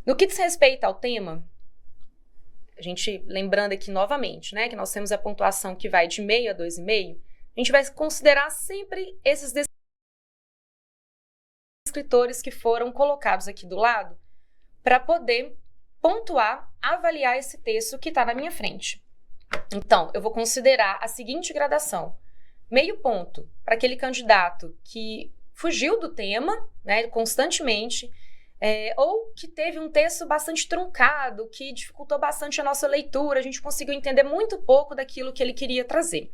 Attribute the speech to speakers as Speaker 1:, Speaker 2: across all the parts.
Speaker 1: No que diz respeito ao tema, a gente lembrando aqui novamente, né, que nós temos a pontuação que vai de meio a 2,5, a gente vai considerar sempre esses descritores que foram colocados aqui do lado para poder pontuar, avaliar esse texto que está na minha frente. Então, eu vou considerar a seguinte gradação. Meio ponto para aquele candidato que fugiu do tema, né, constantemente, ou que teve um texto bastante truncado, que dificultou bastante a nossa leitura, a gente conseguiu entender muito pouco daquilo que ele queria trazer.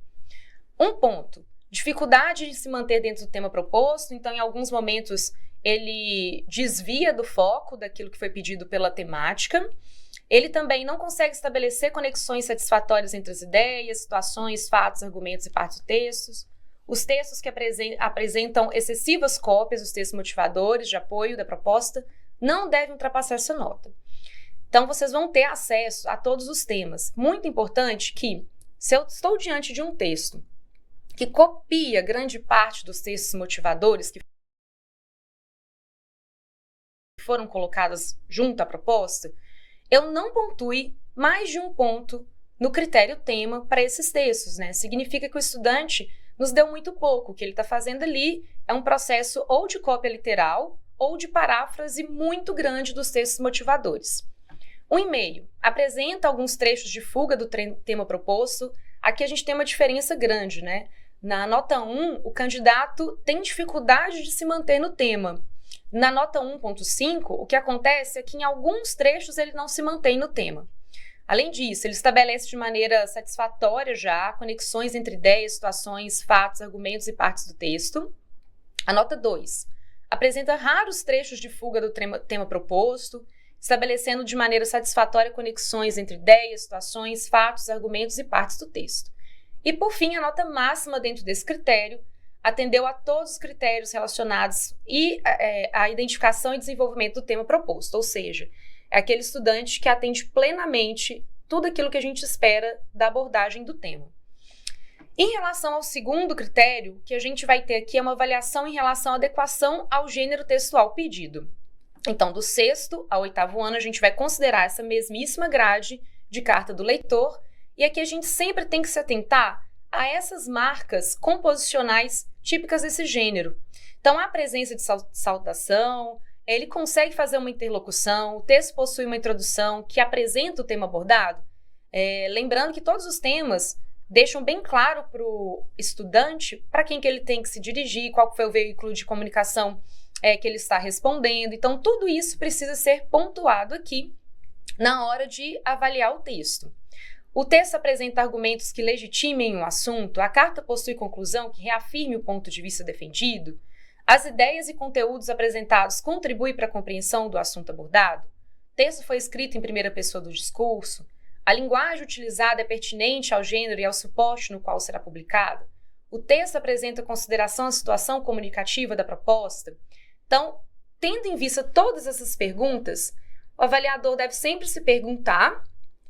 Speaker 1: 1 ponto, dificuldade de se manter dentro do tema proposto, então em alguns momentos ele desvia do foco daquilo que foi pedido pela temática. Ele também não consegue estabelecer conexões satisfatórias entre as ideias, situações, fatos, argumentos e partes do texto. Os textos que apresentam excessivas cópias dos textos motivadores de apoio da proposta não devem ultrapassar essa nota. Então, vocês vão ter acesso a todos os temas. Muito importante que, se eu estou diante de um texto que copia grande parte dos textos motivadores que foram colocados junto à proposta, eu não pontue mais de 1 ponto no critério tema para esses textos, né? Significa que o estudante nos deu muito pouco. O que ele está fazendo ali é um processo ou de cópia literal ou de paráfrase muito grande dos textos motivadores. 1,5. Apresenta alguns trechos de fuga do tema proposto. Aqui a gente tem uma diferença grande, né? Na nota 1, o candidato tem dificuldade de se manter no tema. Na nota 1.5, o que acontece é que em alguns trechos ele não se mantém no tema. Além disso, ele estabelece de maneira satisfatória já conexões entre ideias, situações, fatos, argumentos e partes do texto. A nota 2 apresenta raros trechos de fuga do tema proposto, estabelecendo de maneira satisfatória conexões entre ideias, situações, fatos, argumentos e partes do texto. E, por fim, a nota máxima dentro desse critério atendeu a todos os critérios relacionados à identificação e desenvolvimento do tema proposto, ou seja, é aquele estudante que atende plenamente tudo aquilo que a gente espera da abordagem do tema. Em relação ao segundo critério, que a gente vai ter aqui é uma avaliação em relação à adequação ao gênero textual pedido. Então, do 6º ao 8º ano, a gente vai considerar essa mesmíssima grade de carta do leitor, e aqui a gente sempre tem que se atentar a essas marcas composicionais típicas desse gênero. Então, a presença de saudação, ele consegue fazer uma interlocução, o texto possui uma introdução que apresenta o tema abordado. Lembrando que todos os temas deixam bem claro para o estudante para quem que ele tem que se dirigir, qual foi o veículo de comunicação que ele está respondendo. Então, tudo isso precisa ser pontuado aqui na hora de avaliar o texto. O texto apresenta argumentos que legitimem o assunto, a carta possui conclusão que reafirme o ponto de vista defendido, as ideias e conteúdos apresentados contribuem para a compreensão do assunto abordado, o texto foi escrito em primeira pessoa do discurso, a linguagem utilizada é pertinente ao gênero e ao suporte no qual será publicado, o texto apresenta consideração à situação comunicativa da proposta. Então, tendo em vista todas essas perguntas, o avaliador deve sempre se perguntar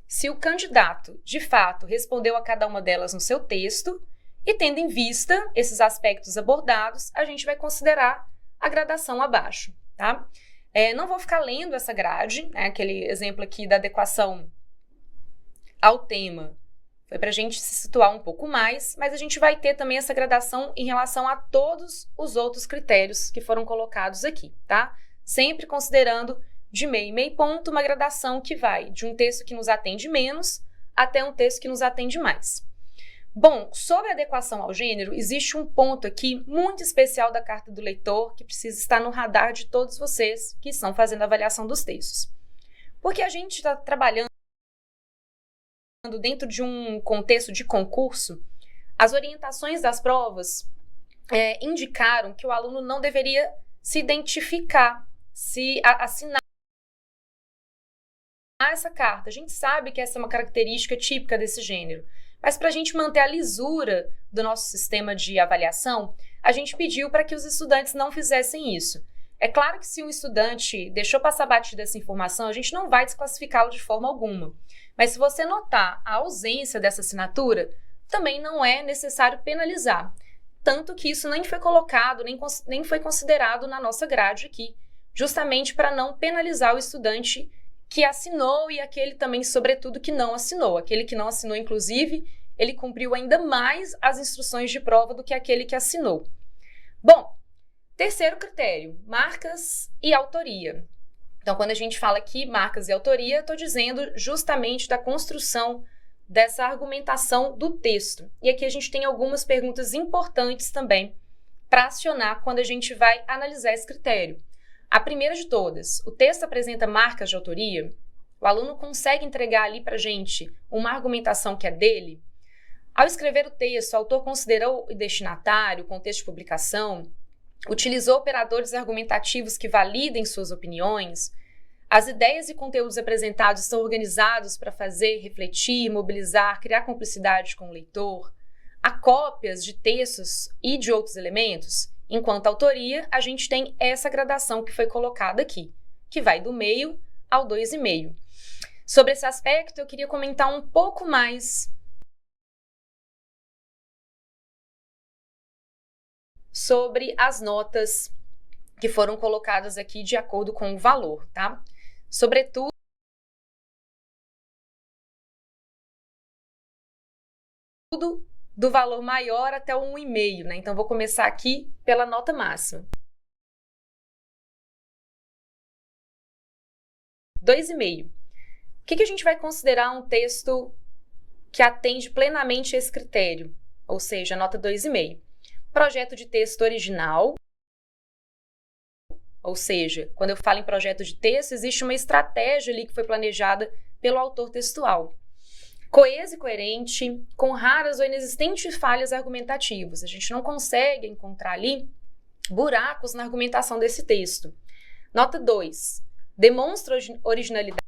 Speaker 1: se o candidato, de fato, respondeu a cada uma delas no seu texto e, tendo em vista esses aspectos abordados, a gente vai considerar a gradação abaixo, tá? Não vou ficar lendo essa grade, né? Aquele exemplo aqui da adequação ao tema foi para a gente se situar um pouco mais, mas a gente vai ter também essa gradação em relação a todos os outros critérios que foram colocados aqui, tá? Sempre considerando de meio ponto, uma gradação que vai de um texto que nos atende menos até um texto que nos atende mais. Bom, sobre a adequação ao gênero, existe um ponto aqui muito especial da carta do leitor que precisa estar no radar de todos vocês que estão fazendo a avaliação dos textos. Porque a gente está trabalhando dentro de um contexto de concurso, as orientações das provas indicaram que o aluno não deveria se identificar, se assinar essa carta. A gente sabe que essa é uma característica típica desse gênero, mas para a gente manter a lisura do nosso sistema de avaliação, a gente pediu para que os estudantes não fizessem isso. É claro que se um estudante deixou passar batida essa informação, a gente não vai desclassificá-lo de forma alguma. Mas se você notar a ausência dessa assinatura, também não é necessário penalizar. Tanto que isso nem foi colocado, nem foi considerado na nossa grade aqui, justamente para não penalizar o estudante que assinou e aquele também, sobretudo, que não assinou. Aquele que não assinou, inclusive, ele cumpriu ainda mais as instruções de prova do que aquele que assinou. Bom, terceiro critério, marcas e autoria. Então, quando a gente fala aqui marcas e autoria, estou dizendo justamente da construção dessa argumentação do texto. E aqui a gente tem algumas perguntas importantes também para acionar quando a gente vai analisar esse critério. A primeira de todas, o texto apresenta marcas de autoria? O aluno consegue entregar ali para a gente uma argumentação que é dele? Ao escrever o texto, o autor considerou o destinatário, o contexto de publicação, utilizou operadores argumentativos que validem suas opiniões, as ideias e conteúdos apresentados estão organizados para fazer, refletir, mobilizar, criar cumplicidade com o leitor, há cópias de textos e de outros elementos. Enquanto autoria, a gente tem essa gradação que foi colocada aqui, que vai do meio ao 2,5. Sobre esse aspecto, eu queria comentar um pouco mais sobre as notas que foram colocadas aqui de acordo com o valor, tá? Sobretudo, do valor maior até o 1,5, né? Então, vou começar aqui pela nota máxima. 2,5. O que a gente vai considerar um texto que atende plenamente esse critério? Ou seja, nota 2,5. Projeto de texto original. Ou seja, quando eu falo em projeto de texto, existe uma estratégia ali que foi planejada pelo autor textual. Coeso e coerente, com raras ou inexistentes falhas argumentativas. A gente não consegue encontrar ali buracos na argumentação desse texto. Nota 2. Demonstra originalidade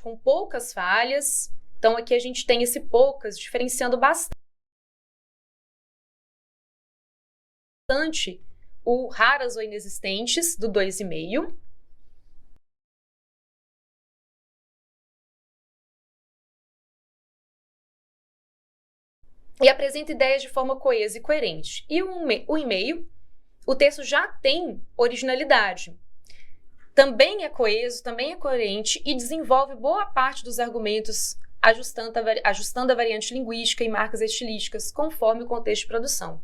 Speaker 1: com poucas falhas. Então, aqui a gente tem esse poucas, diferenciando bastante o raras ou inexistentes, do 2,5. E apresenta ideias de forma coesa e coerente. E o e-mail, o texto já tem originalidade. Também é coeso, também é coerente e desenvolve boa parte dos argumentos ajustando a variante linguística e marcas estilísticas conforme o contexto de produção.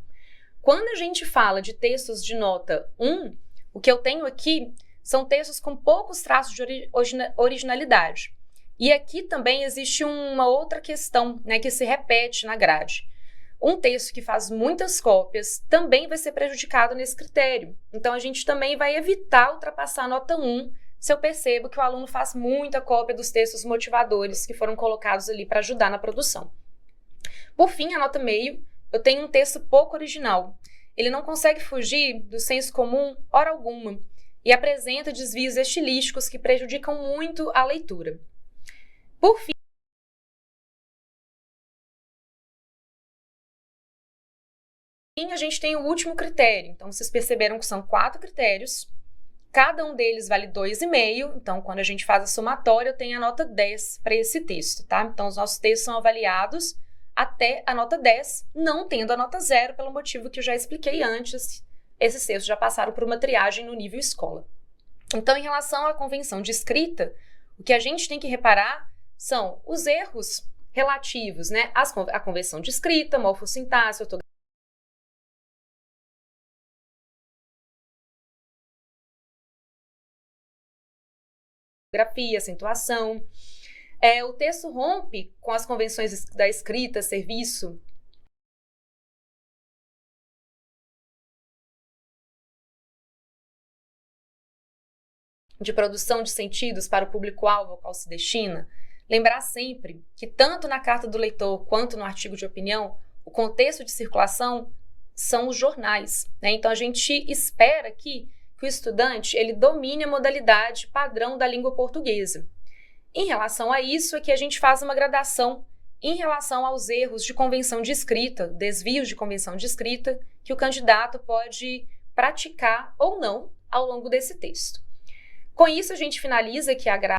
Speaker 1: Quando a gente fala de textos de nota 1, o que eu tenho aqui são textos com poucos traços de originalidade. E aqui também existe uma outra questão, né, que se repete na grade. Um texto que faz muitas cópias também vai ser prejudicado nesse critério. Então, a gente também vai evitar ultrapassar a nota 1 se eu percebo que o aluno faz muita cópia dos textos motivadores que foram colocados ali para ajudar na produção. Por fim, a nota meio, eu tenho um texto pouco original. Ele não consegue fugir do senso comum hora alguma e apresenta desvios estilísticos que prejudicam muito a leitura. Por fim, a gente tem o último critério. Então, vocês perceberam que são 4 critérios. Cada um deles vale 2,5. Então, quando a gente faz a somatória, eu tenho a nota 10 para esse texto, tá? Então, os nossos textos são avaliados até a nota 10, não tendo a nota 0, pelo motivo que eu já expliquei antes. Esses textos já passaram por uma triagem no nível escola. Então, em relação à convenção de escrita, o que a gente tem que reparar são os erros relativos, né? A convenção de escrita, morfossintaxe, ortografia, acentuação. O texto rompe com as convenções da escrita, serviço, de produção de sentidos para o público-alvo ao qual se destina. Lembrar sempre que tanto na carta do leitor quanto no artigo de opinião, o contexto de circulação são os jornais, né? Então, a gente espera aqui que o estudante ele domine a modalidade padrão da língua portuguesa. Em relação a isso, aqui a gente faz uma gradação em relação aos erros de convenção de escrita, desvios de convenção de escrita, que o candidato pode praticar ou não ao longo desse texto. Com isso, a gente finaliza aqui a grade